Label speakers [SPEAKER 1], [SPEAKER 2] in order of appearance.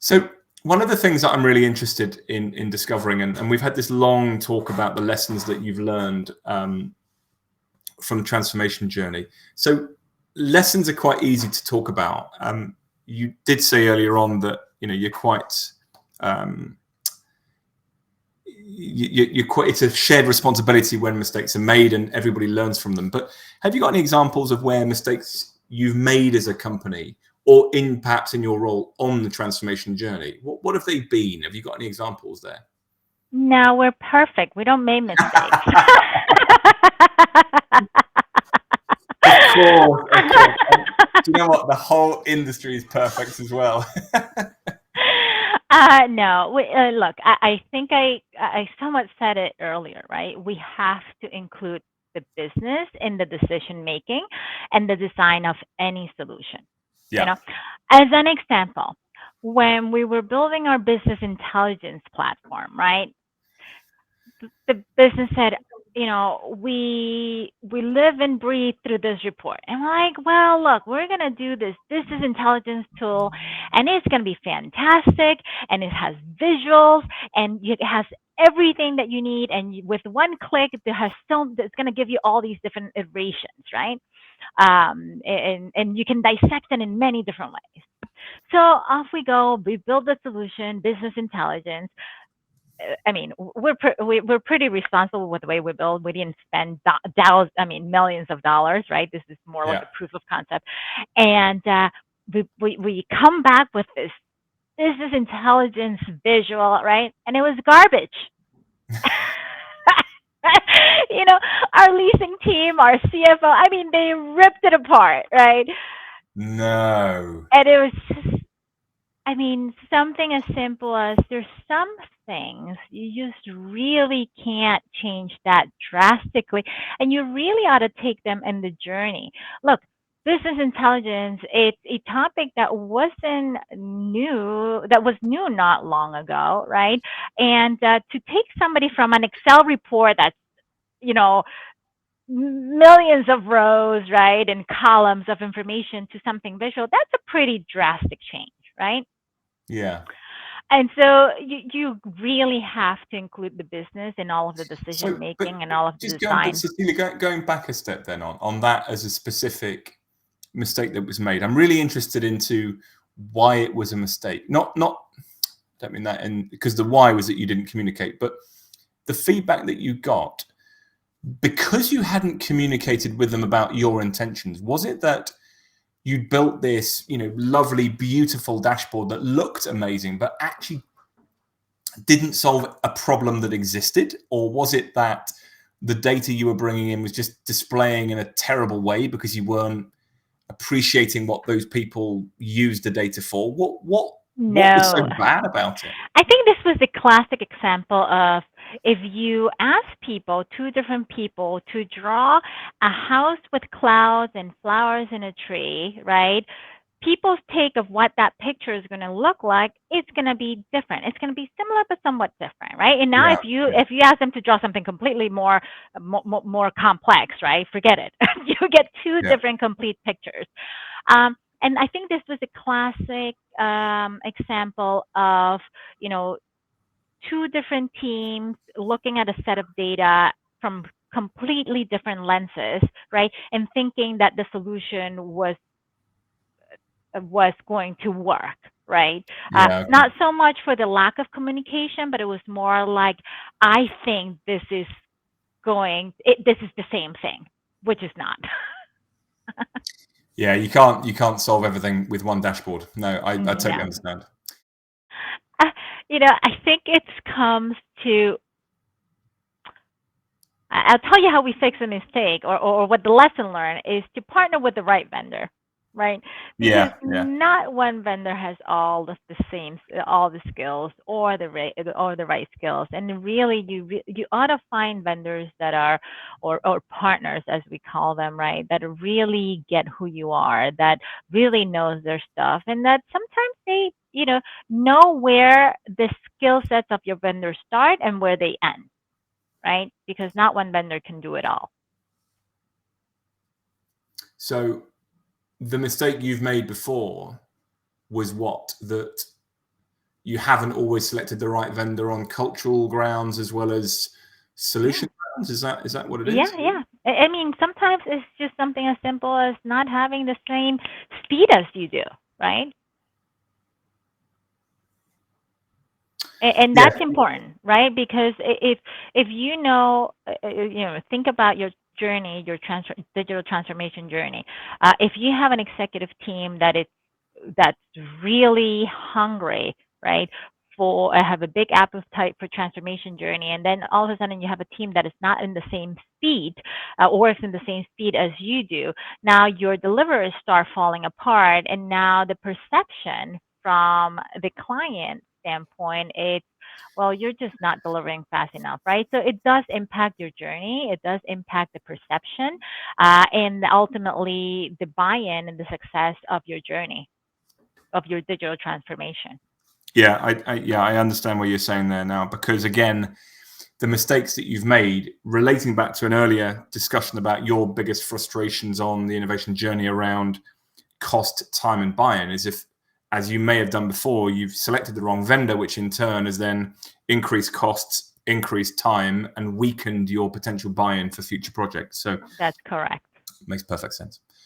[SPEAKER 1] So one of the things that I'm really interested in discovering, and we've had this long talk about the lessons that you've learned from the transformation journey. So lessons are quite easy to talk about. You did say earlier on that you're quite you're quite. It's a shared responsibility when mistakes are made, and everybody learns from them. But have you got any examples of where mistakes you've made as a company, or perhaps in your role on the transformation journey? What have they been? Have you got any examples there?
[SPEAKER 2] No, we're perfect. We don't make mistakes.
[SPEAKER 1] Of course, of course. And do you know what? The whole industry is perfect as well.
[SPEAKER 2] No, look, I think I somewhat said it earlier, right? We have to include the business in the decision making and the design of any solution. You
[SPEAKER 1] Yeah.
[SPEAKER 2] know, as an example, when we were building our business intelligence platform, right? The business said, we live and breathe through this report. And we're like, well, look, we're gonna do this business intelligence tool, and it's gonna be fantastic, and it has visuals, and it has everything that you need, and with one click, it's gonna give you all these different iterations, right? And you can dissect it in many different ways. So off we go. We build the solution, business intelligence. I mean, we're pretty responsible with the way we build. We didn't spend millions of dollars, right? This is more like
[SPEAKER 1] Yeah.
[SPEAKER 2] a proof of concept, and we come back with this business intelligence visual, right? And it was garbage. you know, our leasing team, our CFO, I mean, they ripped it apart, right?
[SPEAKER 1] No.
[SPEAKER 2] And it was just, I mean, something as simple as there's some things you just really can't change that drastically, and you really ought to take them in the journey. Look, business intelligence, it's a topic that was new not long ago, right? And to take somebody from an Excel report that's, you know, millions of rows, right, and columns of information to something visual, that's a pretty drastic change, right?
[SPEAKER 1] Yeah.
[SPEAKER 2] And so you really have to include the business in all of the decision
[SPEAKER 1] So, but
[SPEAKER 2] making and all of the
[SPEAKER 1] just but
[SPEAKER 2] design.
[SPEAKER 1] Cecilia, going back a step then on that as a specific mistake that was made, I'm really interested into why it was a mistake. Not don't mean that, and because the why was that you didn't communicate, but the feedback that you got because you hadn't communicated with them about your intentions. Was it that you built this, lovely, beautiful dashboard that looked amazing, but actually didn't solve a problem that existed? Or was it that the data you were bringing in was just displaying in a terrible way because you weren't appreciating what those people used the data for? What was so
[SPEAKER 2] No.
[SPEAKER 1] bad about it?
[SPEAKER 2] I think this was a classic example of if you ask two different people, to draw a house with clouds and flowers in a tree, right? People's take of what that picture is going to look like, it's going to be different. It's going to be similar but somewhat different, right? And now
[SPEAKER 1] Yeah,
[SPEAKER 2] if you ask them to draw something completely more complex, right? Forget it. You get two
[SPEAKER 1] yeah,
[SPEAKER 2] different complete pictures. And I think this was a classic example of, you know, two different teams looking at a set of data from completely different lenses, right? And thinking that the solution was going to work, right?
[SPEAKER 1] yeah. Okay.
[SPEAKER 2] Not so much for the lack of communication, but it was more like, I think this is the same thing, which is not.
[SPEAKER 1] Yeah, you can't solve everything with one dashboard. No, I totally
[SPEAKER 2] No.
[SPEAKER 1] understand.
[SPEAKER 2] Uh, I think it comes to, I'll tell you how we fix a mistake, or what the lesson learned is to partner with the right vendor, right? Because
[SPEAKER 1] Yeah, yeah,
[SPEAKER 2] not one vendor has all the skills or the right skills. And really, you ought to find vendors that are, or partners as we call them, right? That really get who you are, that really knows their stuff, and that sometimes they, know where the skill sets of your vendor start and where they end, right? Because not one vendor can do it all.
[SPEAKER 1] So the mistake you've made before was what? That you haven't always selected the right vendor on cultural grounds as well as solution grounds. Is that what it is?
[SPEAKER 2] Yeah. I mean, sometimes it's just something as simple as not having the same speed as you do, right? And
[SPEAKER 1] Yeah.
[SPEAKER 2] that's important, right? Because if you know, think about your journey, your digital transformation journey. If you have an executive team that's really hungry, right? For have a big appetite for transformation journey, and then all of a sudden you have a team that is not in the same speed, or is in the same speed as you do. Now your deliverers start falling apart, and now the perception from the client standpoint, it's well, you're just not delivering fast enough, right? So it does impact your journey. It does impact the perception, and ultimately the buy-in and the success of your journey of your digital transformation.
[SPEAKER 1] Yeah, I understand what you're saying there now, because again, the mistakes that you've made, relating back to an earlier discussion about your biggest frustrations on the innovation journey around cost, time, and buy-in, is if, as you may have done before, you've selected the wrong vendor, which in turn has then increased costs, increased time, and weakened your potential buy-in for future projects. So
[SPEAKER 2] That's correct.
[SPEAKER 1] it makes perfect sense.